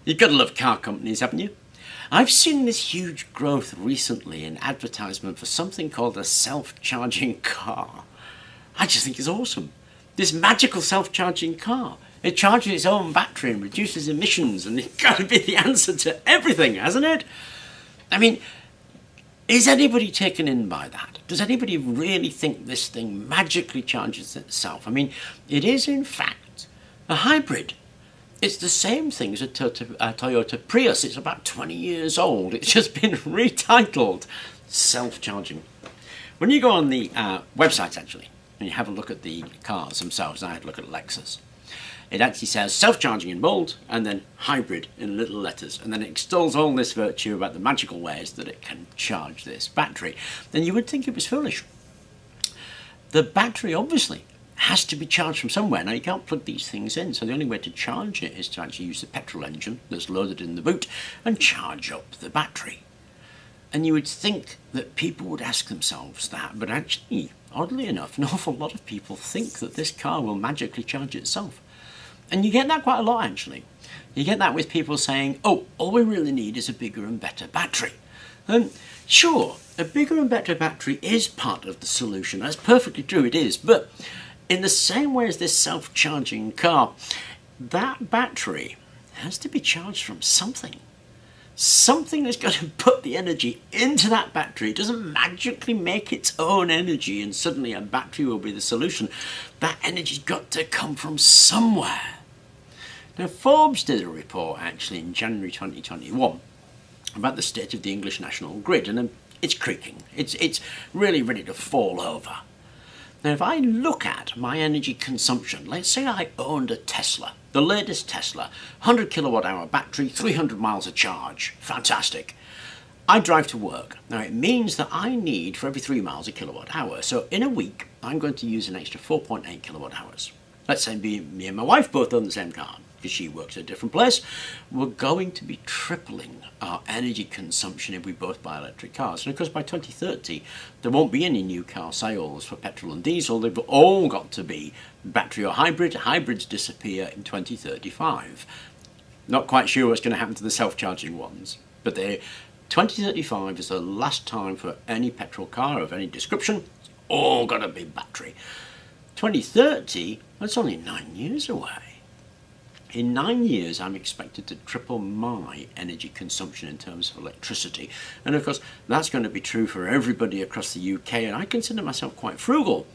You've got to love car companies, haven't you? I've seen this huge growth recently in advertisement for something called a self-charging car. I just think it's awesome. This magical self-charging car. It charges its own battery and reduces emissions, and it's got to be the answer to everything, hasn't it? I mean, is anybody taken in by that? Does anybody really think this thing magically charges itself? I mean, it is in fact a hybrid. It's the same thing as a Toyota Prius. It's about 20 years old. It's just been retitled self-charging. When you go on the website, actually, and you have a look at the cars themselves, and I had a look at Lexus, it actually says self-charging in bold and then hybrid in little letters, and then it extols all this virtue about the magical ways that it can charge this battery. Then you would think it was foolish. The battery obviously has to be charged from somewhere. Now, you can't plug these things in, so the only way to charge it is to actually use the petrol engine that's loaded in the boot and charge up the battery. And you would think that people would ask themselves that, but actually, oddly enough, an awful lot of people think that this car will magically charge itself. And you get that quite a lot, actually. You get that with people saying, oh, all we really need is a bigger and better battery. Sure, a bigger and better battery is part of the solution. That's perfectly true, it is. But in the same way as this self-charging car, that battery has to be charged from something. Something that's got to put the energy into that battery. It doesn't magically make its own energy and suddenly a battery will be the solution. That energy's got to come from somewhere. Now, Forbes did a report actually in January 2021 about the state of the English national grid, and it's creaking. It's really ready to fall over. Now, if I look at my energy consumption, let's say I owned a Tesla, the latest Tesla, 100 kilowatt hour battery, 300 miles of charge, fantastic. I drive to work. Now, it means that I need for every 3 miles a kilowatt hour. So in a week, I'm going to use an extra 4.8 kilowatt hours. Let's say me and my wife both own the same car, because she works at a different place. We're going to be tripling our energy consumption if we both buy electric cars. And of course, by 2030, there won't be any new car sales for petrol and diesel. They've all got to be battery or hybrid. Hybrids disappear in 2035. Not quite sure what's going to happen to the self-charging ones, but 2035 is the last time for any petrol car of any description. It's all got to be battery. 2030, that's only 9 years away. In 9 years, I'm expected to triple my energy consumption in terms of electricity. And of course, that's going to be true for everybody across the UK, and I consider myself quite frugal.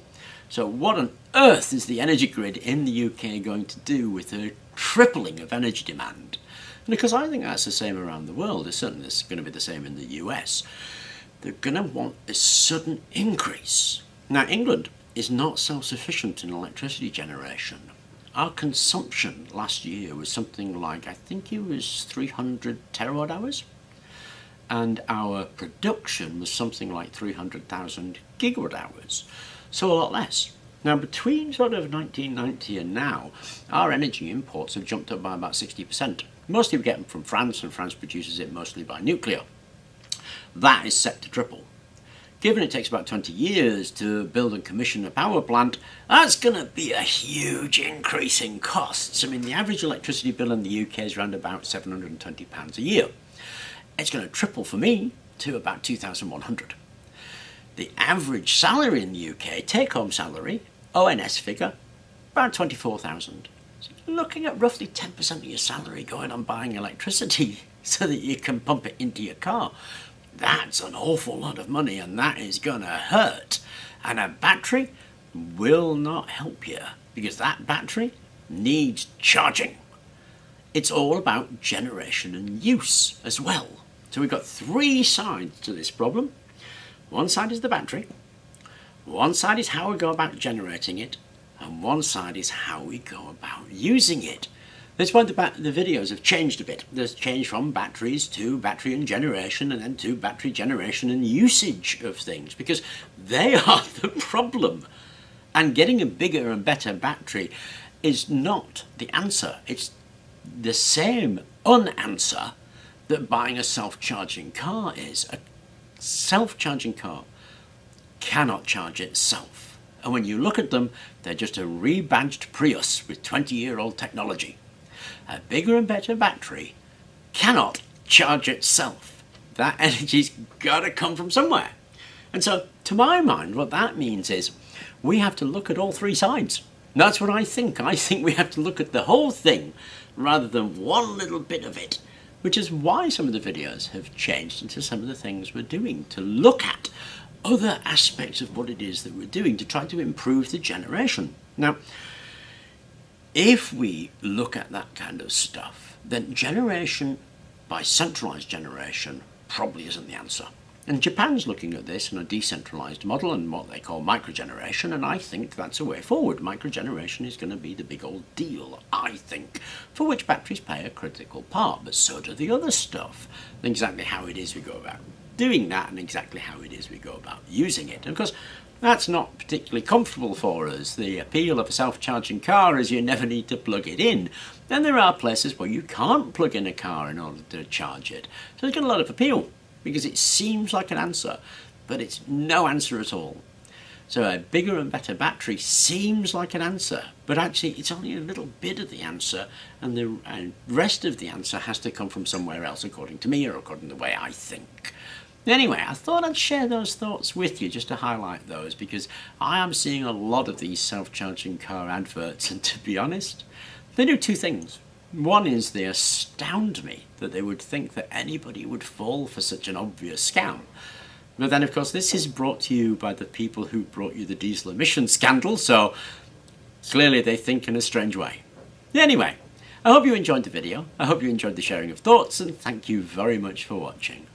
So what on earth is the energy grid in the UK going to do with a tripling of energy demand? And because I think that's the same around the world, it's certainly going to be the same in the US. They're going to want a sudden increase. Now, England is not self-sufficient in electricity generation. Our consumption last year was something like, I think it was 300 terawatt hours. And our production was something like 300,000 gigawatt hours. So a lot less. Now, between sort of 1990 and now, our energy imports have jumped up by about 60%. Mostly we get them from France, and France produces it mostly by nuclear. That is set to triple. Given it takes about 20 years to build and commission a power plant, that's going to be a huge increase in costs. I mean, the average electricity bill in the UK is around about £720 a year. It's going to triple for me to about 2,100. The average salary in the UK, take-home salary, ONS figure, about 24,000. So you're looking at roughly 10% of your salary going on buying electricity so that you can pump it into your car. That's an awful lot of money, and that is going to hurt. And a battery will not help you, because that battery needs charging. It's all about generation and use as well. So we've got three sides to this problem. One side is the battery, one side is how we go about generating it, and one side is how we go about using it. That's why the videos have changed a bit. There's changed from batteries to battery and generation, and then to battery generation and usage of things, because they are the problem. And getting a bigger and better battery is not the answer. It's the same unanswer that buying a self-charging car is. A self-charging car cannot charge itself. And when you look at them, they're just a rebadged Prius with 20-year-old technology. A bigger and better battery cannot charge itself. That energy's got to come from somewhere. And so, to my mind, what that means is we have to look at all three sides. That's what I think. I think we have to look at the whole thing rather than one little bit of it, which is why some of the videos have changed into some of the things we're doing, to look at other aspects of what it is that we're doing to try to improve the generation. Now, if we look at that kind of stuff, then generation by centralized generation probably isn't the answer. And Japan's looking at this in a decentralized model and what they call microgeneration, and I think that's a way forward. Microgeneration is going to be the big old deal, I think, for which batteries play a critical part, but so do the other stuff. Exactly how it is we go about doing that and exactly how it is we go about using it. And of course, that's not particularly comfortable for us. The appeal of a self-charging car is you never need to plug it in. And there are places where you can't plug in a car in order to charge it. So it's got a lot of appeal, because it seems like an answer, but it's no answer at all. So a bigger and better battery seems like an answer, but actually it's only a little bit of the answer, and the rest of the answer has to come from somewhere else, according to me, or according to the way I think. Anyway, I thought I'd share those thoughts with you just to highlight those, because I am seeing a lot of these self-charging car adverts, and to be honest, they do two things. One is they astound me that they would think that anybody would fall for such an obvious scam. But then, of course, this is brought to you by the people who brought you the diesel emission scandal, so clearly they think in a strange way. Anyway, I hope you enjoyed the video, I hope you enjoyed the sharing of thoughts, and thank you very much for watching.